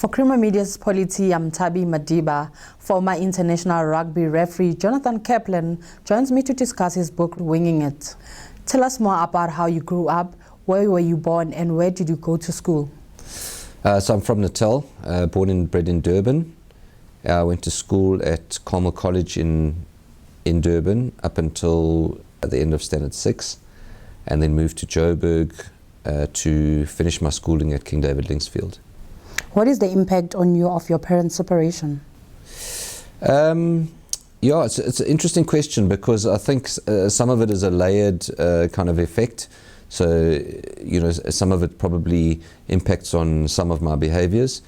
For Creamer Media's Polity, I'm Tabi Madiba. Former international rugby referee Jonathan Kaplan joins me to discuss his book, Winging It. Tell us more about how you grew up, where were you born, and where did you go to school? So I'm from Natal, born and bred in Durban. I went to school at Carmel College in Durban up until the end of Standard 6, and then moved to Joburg to finish my schooling at King David Linksfield. What is the impact on you of your parents' separation? Yeah, it's an interesting question because I think some of it is a layered kind of effect. So, you know, some of it probably impacts on some of my behaviors.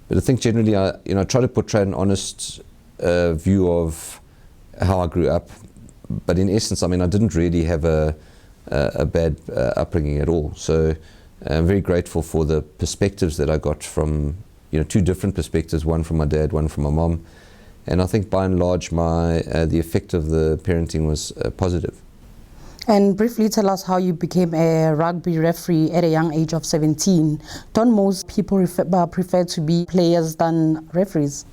But I think generally I try to portray an honest view of how I grew up. But in essence, I mean, I didn't really have a bad upbringing at all. So I'm very grateful for the perspectives that I got from, two different perspectives, one from my dad, one from my mom. And I think by and large, the effect of the parenting was positive. And briefly tell us how you became a rugby referee at a young age of 17. Don't most people prefer to be players than referees?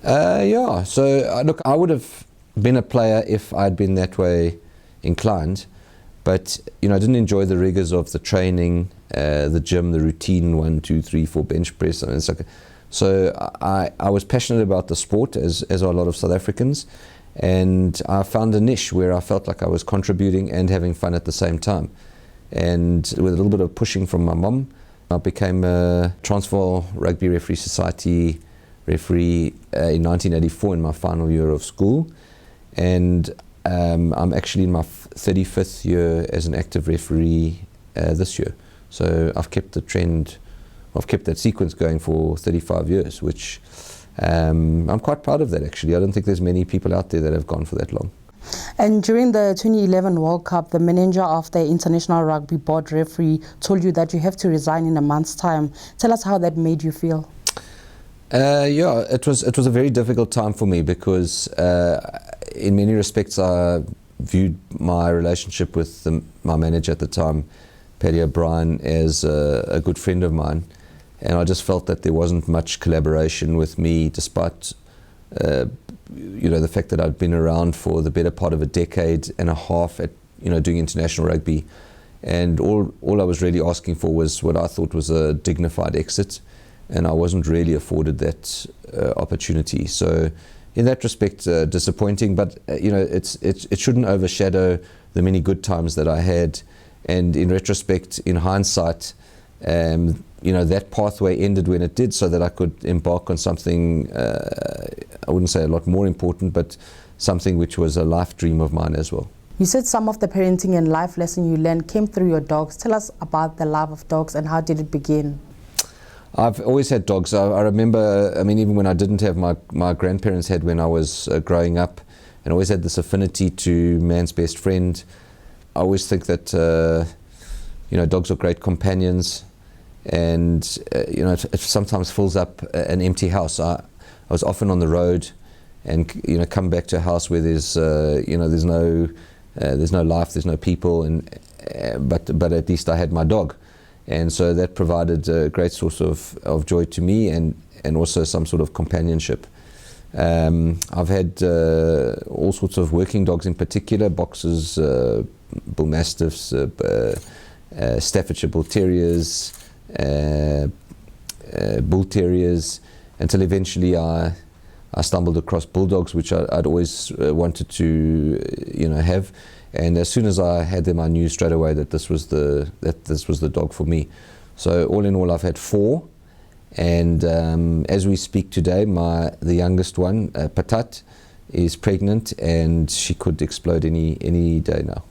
Yeah, so look, I would have been a player if I'd been that way inclined. But, I didn't enjoy the rigors of the training, the gym, the routine, 1, 2, 3, 4 bench press. I mean, so I was passionate about the sport, as are a lot of South Africans. And I found a niche where I felt like I was contributing and having fun at the same time. And with a little bit of pushing from my mum, I became a Transvaal Rugby Referee Society referee in 1984 in my final year of school. And I'm actually in my 35th year as an active referee this year. So I've kept the trend, I've kept that sequence going for 35 years, which I'm quite proud of that actually. I don't think there's many people out there that have gone for that long. And during the 2011 World Cup, the manager of the International Rugby Board referee told you that you have to resign in a month's time. Tell us how that made you feel. Yeah, it was a very difficult time for me because in many respects I viewed my relationship with my manager at the time, Paddy O'Brien, as a good friend of mine. And I just felt that there wasn't much collaboration with me, despite the fact that I'd been around for the better part of a decade and a half at doing international rugby, and all I was really asking for was what I thought was a dignified exit, and I wasn't really afforded that opportunity. So in that respect, disappointing, but it shouldn't overshadow the many good times that I had. And in retrospect, in hindsight, that pathway ended when it did, so that I could embark on something, I wouldn't say a lot more important, but something which was a life dream of mine as well. You said some of the parenting and life lesson you learned came through your dogs. Tell us about the love of dogs and how did it begin? I've always had dogs. I remember, even when I didn't have my grandparents had when I was growing up, and always had this affinity to man's best friend. I always think that, dogs are great companions. And it sometimes fills up an empty house. I was often on the road, and come back to a house where there's there's no life, there's no people, but at least I had my dog, and so that provided a great source of joy to me, and also some sort of companionship. I've had all sorts of working dogs, in particular boxers, bull mastiffs, Staffordshire bull terriers, bull terriers, until eventually I stumbled across bulldogs, which I'd always wanted to have, and as soon as I had them, I knew straight away that this was the dog for me. So all in all, I've had 4, and as we speak today, the youngest one, Patat, is pregnant, and she could explode any day now.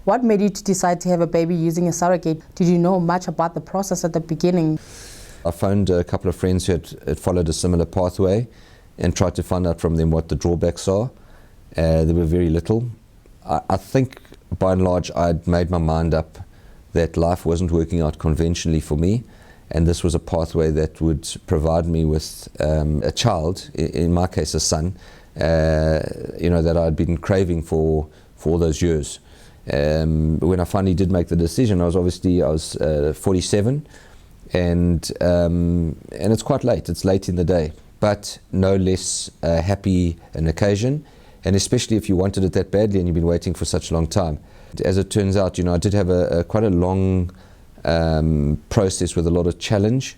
What made you decide to have a baby using a surrogate? Did you know much about the process at the beginning? I phoned a couple of friends who had followed a similar pathway and tried to find out from them what the drawbacks are. There were very little. I think by and large I'd made my mind up that life wasn't working out conventionally for me, and this was a pathway that would provide me with a child, in my case a son, that I'd been craving for all those years. When I finally did make the decision, I was 47, and it's quite late. It's late in the day, but no less happy an occasion, and especially if you wanted it that badly and you've been waiting for such a long time. As it turns out, I did have quite a long process with a lot of challenge,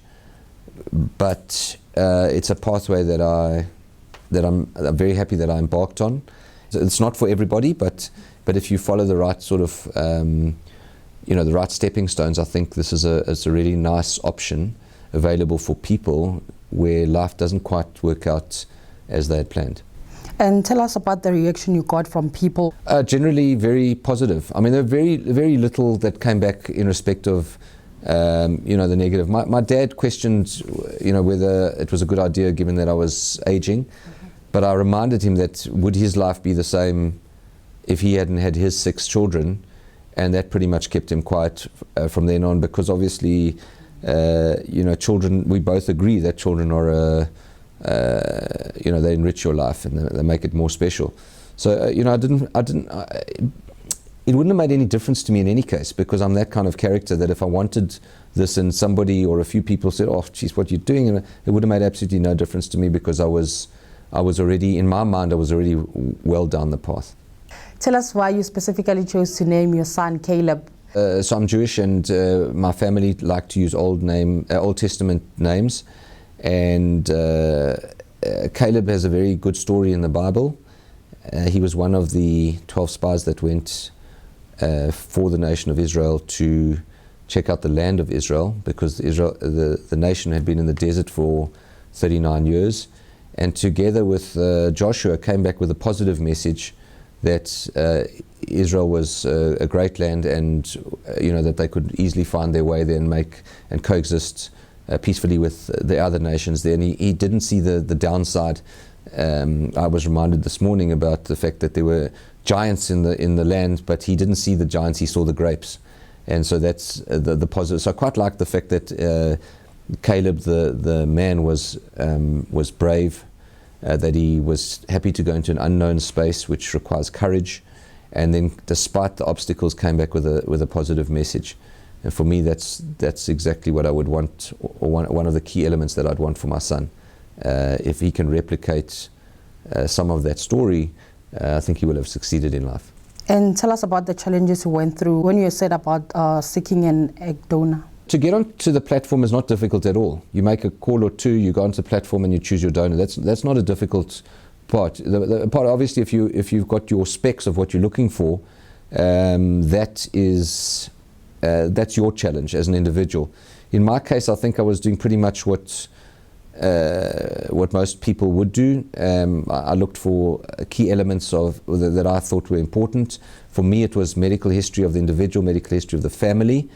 but it's a pathway that I'm very happy that I embarked on. So it's not for everybody, but if you follow the right sort of the right stepping stones, I think this is a really nice option available for people where life doesn't quite work out as they had planned. And tell us about the reaction you got from people. Generally very positive. I mean, there were very little that came back in respect of the negative. My dad questioned whether it was a good idea given that I was aging, but I reminded him that would his life be the same if he hadn't had his 6 children, and that pretty much kept him quiet from then on, because obviously children, we both agree that children are they enrich your life and they make it more special. So it wouldn't have made any difference to me in any case, because I'm that kind of character that if I wanted this and somebody or a few people said, "Oh, geez, what you're doing," and it would have made absolutely no difference to me, because I was already, in my mind, I was already well down the path. Tell us why you specifically chose to name your son Caleb. So I'm Jewish, and my family like to use Old Testament names, and Caleb has a very good story in the Bible. He was one of the 12 spies that went for the nation of Israel to check out the land of Israel, because the nation had been in the desert for 39 years, and together with Joshua came back with a positive message that Israel was a great land, and that they could easily find their way there and coexist peacefully with the other nations there. And he didn't see the downside. I was reminded this morning about the fact that there were giants in the land, but he didn't see the giants, he saw the grapes. And so that's the positive. So I quite like the fact that Caleb, the man, was brave, that he was happy to go into an unknown space which requires courage, and then despite the obstacles came back with a positive message. And for me, that's exactly what I would want, or one of the key elements that I'd want for my son. If he can replicate some of that story, I think he will have succeeded in life. And tell us about the challenges you went through when you said about seeking an egg donor. To get onto the platform is not difficult at all. You make a call or two, you go onto the platform and you choose your donor. That's not a difficult part. The part, obviously, if you've got your specs of what you're looking for, that's your challenge as an individual. In my case, I think I was doing pretty much what most people would do. I looked for key elements that I thought were important. For me, it was medical history of the individual, medical history of the family,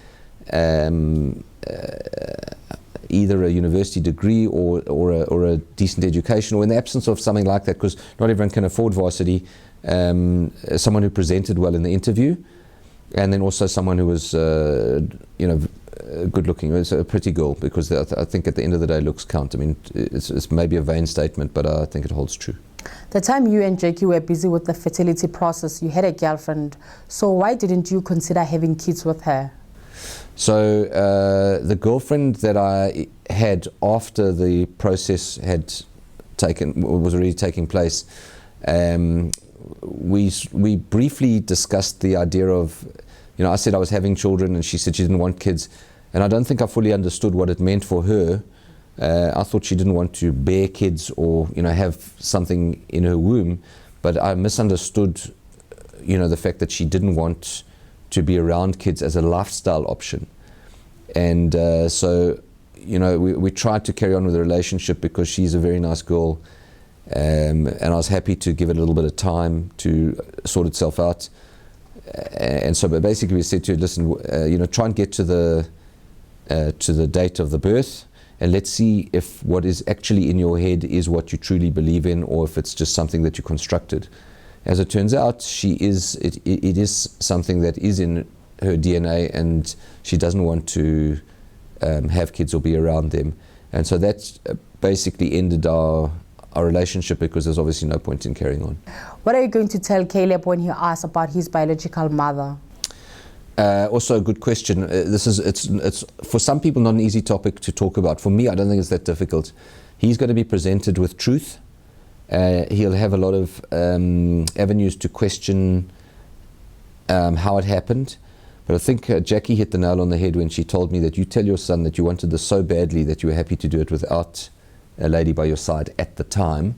either a university degree or a decent education, or in the absence of something like that, because not everyone can afford varsity, someone who presented well in the interview, and then also someone who was good looking. It's a pretty girl, because I think at the end of the day looks count. I mean, it's maybe a vain statement, but I think it holds true. The time you and Jackie were busy with the fertility process, you had a girlfriend. So why didn't you consider having kids with her? So the girlfriend that I had after the process was already taking place, we briefly discussed the idea of, I said I was having children, and she said she didn't want kids, and I don't think I fully understood what it meant for her. I thought she didn't want to bear kids or have something in her womb, but I misunderstood the fact that she didn't want to be around kids as a lifestyle option. And so we tried to carry on with the relationship, because she's a very nice girl, and I was happy to give it a little bit of time to sort itself out. And so basically we said to her, listen, try and get to the date of the birth, and let's see if what is actually in your head is what you truly believe in, or if it's just something that you constructed. As it turns out, it is something that is in her DNA, and she doesn't want to have kids or be around them. And so that basically ended our relationship, because there's obviously no point in carrying on. What are you going to tell Caleb when he asks about his biological mother? Also a good question. It's for some people not an easy topic to talk about. For me, I don't think it's that difficult. He's going to be presented with truth. He'll have a lot of avenues to question how it happened. But I think Jackie hit the nail on the head when she told me that you tell your son that you wanted this so badly that you were happy to do it without a lady by your side at the time.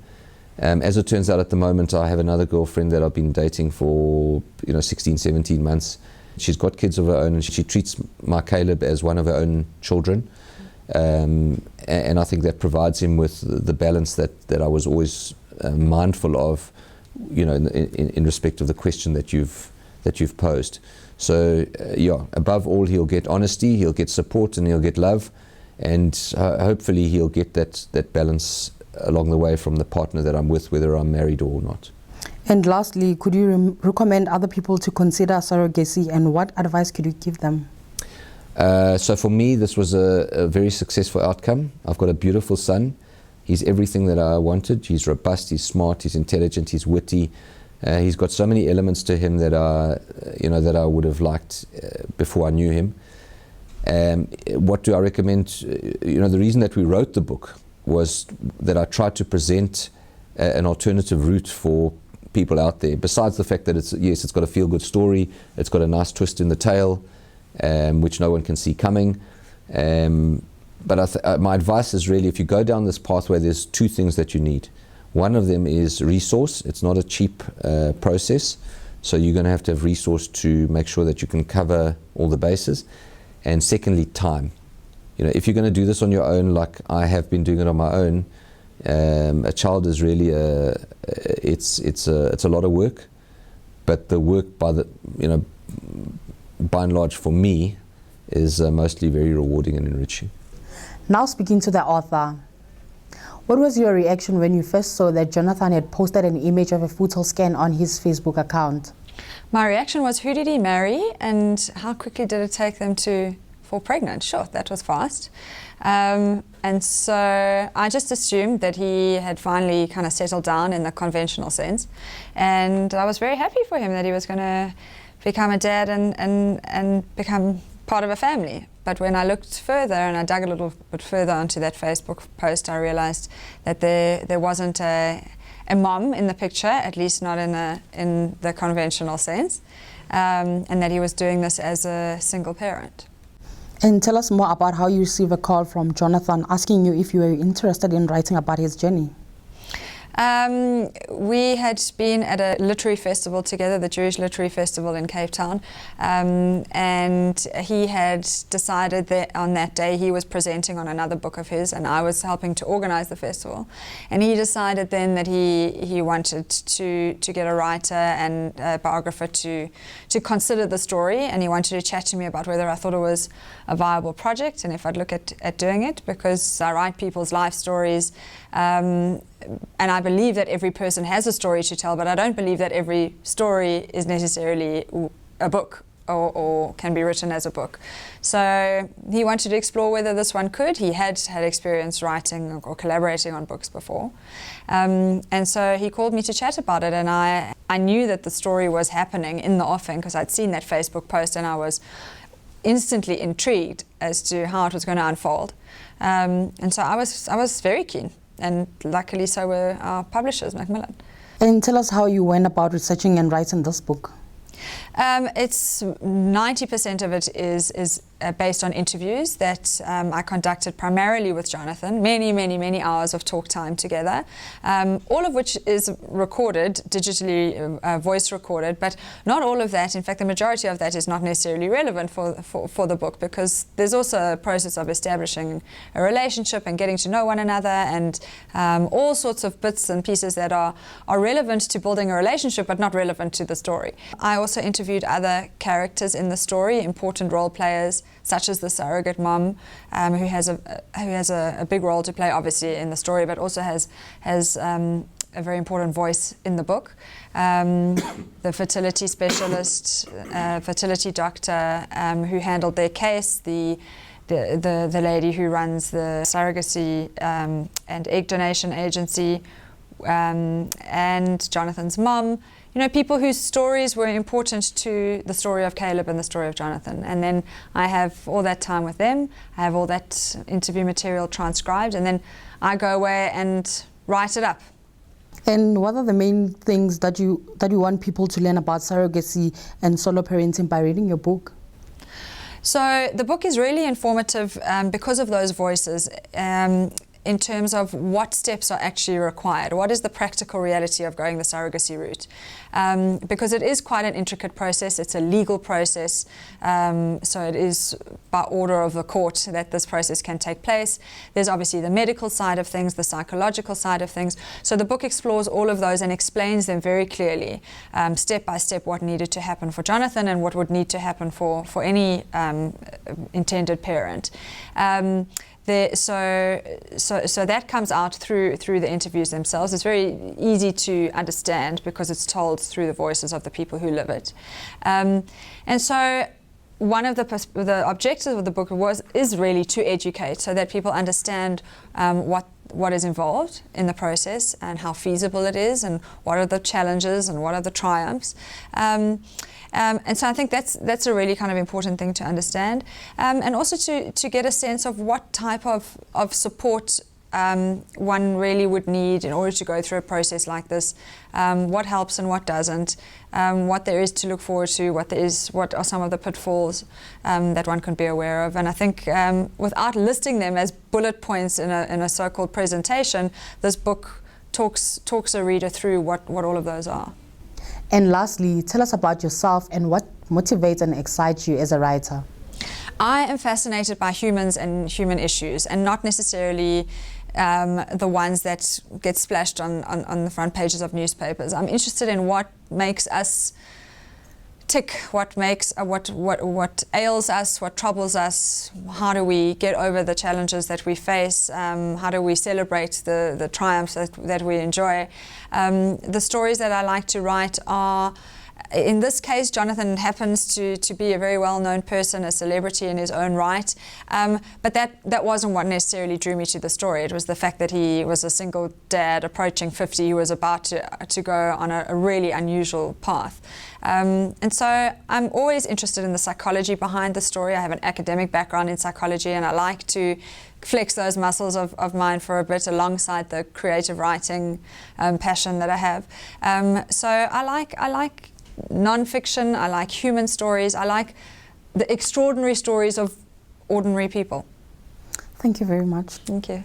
As it turns out, at the moment, I have another girlfriend that I've been dating for 16, 17 months. She's got kids of her own, and she treats my Caleb as one of her own children. And I think that provides him with the balance that I was always mindful of, in respect of the question that you've posed. So above all, he'll get honesty, he'll get support, and he'll get love, and hopefully he'll get that balance along the way from the partner that I'm with, whether I'm married or not. And lastly, could you recommend other people to consider surrogacy, and what advice could you give them? So for me, this was a very successful outcome. I've got a beautiful son. He's everything that I wanted. He's robust, he's smart, he's intelligent, he's witty. He's got so many elements to him that I would have liked before I knew him. What do I recommend? The reason that we wrote the book was that I tried to present an alternative route for people out there. Besides the fact that it's got a feel-good story, it's got a nice twist in the tail, which no one can see coming. But my advice is really, if you go down this pathway, there's two things that you need. One of them is resource. It's not a cheap process, so you're going to have resource to make sure that you can cover all the bases. And secondly, time. If you're going to do this on your own, like I have been doing it on my own, a child is really it's a lot of work, but the work by and large for me is mostly very rewarding and enriching. Now speaking to the author, what was your reaction when you first saw that Jonathan had posted an image of a fetal scan on his Facebook account? My reaction was, who did he marry, and how quickly did it take them to fall pregnant? Sure, that was fast. And so I just assumed that he had finally kind of settled down in the conventional sense. And I was very happy for him that he was going to become a dad and become part of a family. But when I looked further and I dug a little bit further onto that Facebook post, I realized that there wasn't a mom in the picture, at least not in the conventional sense, and that he was doing this as a single parent. And tell us more about how you received a call from Jonathan asking you if you were interested in writing about his journey. We had been at a literary festival together, the Jewish Literary Festival in Cape Town, and he had decided that on that day he was presenting on another book of his, and I was helping to organize the festival. And he decided then that he wanted to get a writer and a biographer to consider the story, and he wanted to chat to me about whether I thought it was a viable project and if I'd look at doing it, because I write people's life stories. And I believe that every person has a story to tell, but I don't believe that every story is necessarily a book or can be written as a book. So he wanted to explore whether this one could. He had experience writing or collaborating on books before. And so he called me to chat about it, and I knew that the story was happening in the offing because I'd seen that Facebook post and I was instantly intrigued as to how it was going to unfold. And so I was very keen. And luckily so were our publishers, Macmillan. And tell us how you went about researching and writing this book. It's 90% of it is based on interviews that I conducted primarily with Jonathan, many hours of talk time together, all of which is recorded, digitally voice recorded, but not all of that. In fact, the majority of that is not necessarily relevant for the book, because there's also a process of establishing a relationship and getting to know one another, and all sorts of bits and pieces that are relevant to building a relationship but not relevant to the story. I also interviewed other characters in the story, important role players, such as the surrogate mom, who has a big role to play, obviously, in the story, but also has a very important voice in the book. The fertility specialist, fertility doctor who handled their case, the lady who runs the surrogacy and egg donation agency, and Jonathan's mum. You know, people whose stories were important to the story of Caleb and the story of Jonathan. And then I have all that time with them. I have all that interview material transcribed, and then I go away and write it up. And what are the main things that you want people to learn about surrogacy and solo parenting by reading your book? So the book is really informative because of those voices. In terms of what steps are actually required. What is the practical reality of going the surrogacy route? Because it is quite an intricate process. It's a legal process. So it is by order of the court that this process can take place. There's obviously the medical side of things, the psychological side of things. So the book explores all of those and explains them very clearly, step by step, what needed to happen for Jonathan and what would need to happen for any intended parent. So that comes out through the interviews themselves. It's very easy to understand because it's told through the voices of the people who live it. And so one of the objectives of the book is really to educate so that people understand what is involved in the process and how feasible it is and what are the challenges and what are the triumphs. And so I think that's a really kind of important thing to understand, and also to get a sense of what type of support one really would need in order to go through a process like this, what helps and what doesn't, what there is to look forward to, what are some of the pitfalls that one can be aware of. And I think without listing them as bullet points in a so-called presentation, this book talks a reader through what all of those are. And lastly, tell us about yourself and what motivates and excites you as a writer. I am fascinated by humans and human issues, and not necessarily the ones that get splashed on the front pages of newspapers. I'm interested in what makes us tick, what ails us, what troubles us, how do we get over the challenges that we face, how do we celebrate the triumphs that we enjoy. The stories that I like to write are, in this case, Jonathan happens to be a very well-known person, a celebrity in his own right, but that wasn't what necessarily drew me to the story. It was the fact that he was a single dad approaching 50 who was about to go on a really unusual path. And so I'm always interested in the psychology behind the story. I have an academic background in psychology, and I like to flex those muscles of mine for a bit alongside the creative writing passion that I have. So I like non-fiction, I like human stories, I like the extraordinary stories of ordinary people. Thank you very much. Thank you.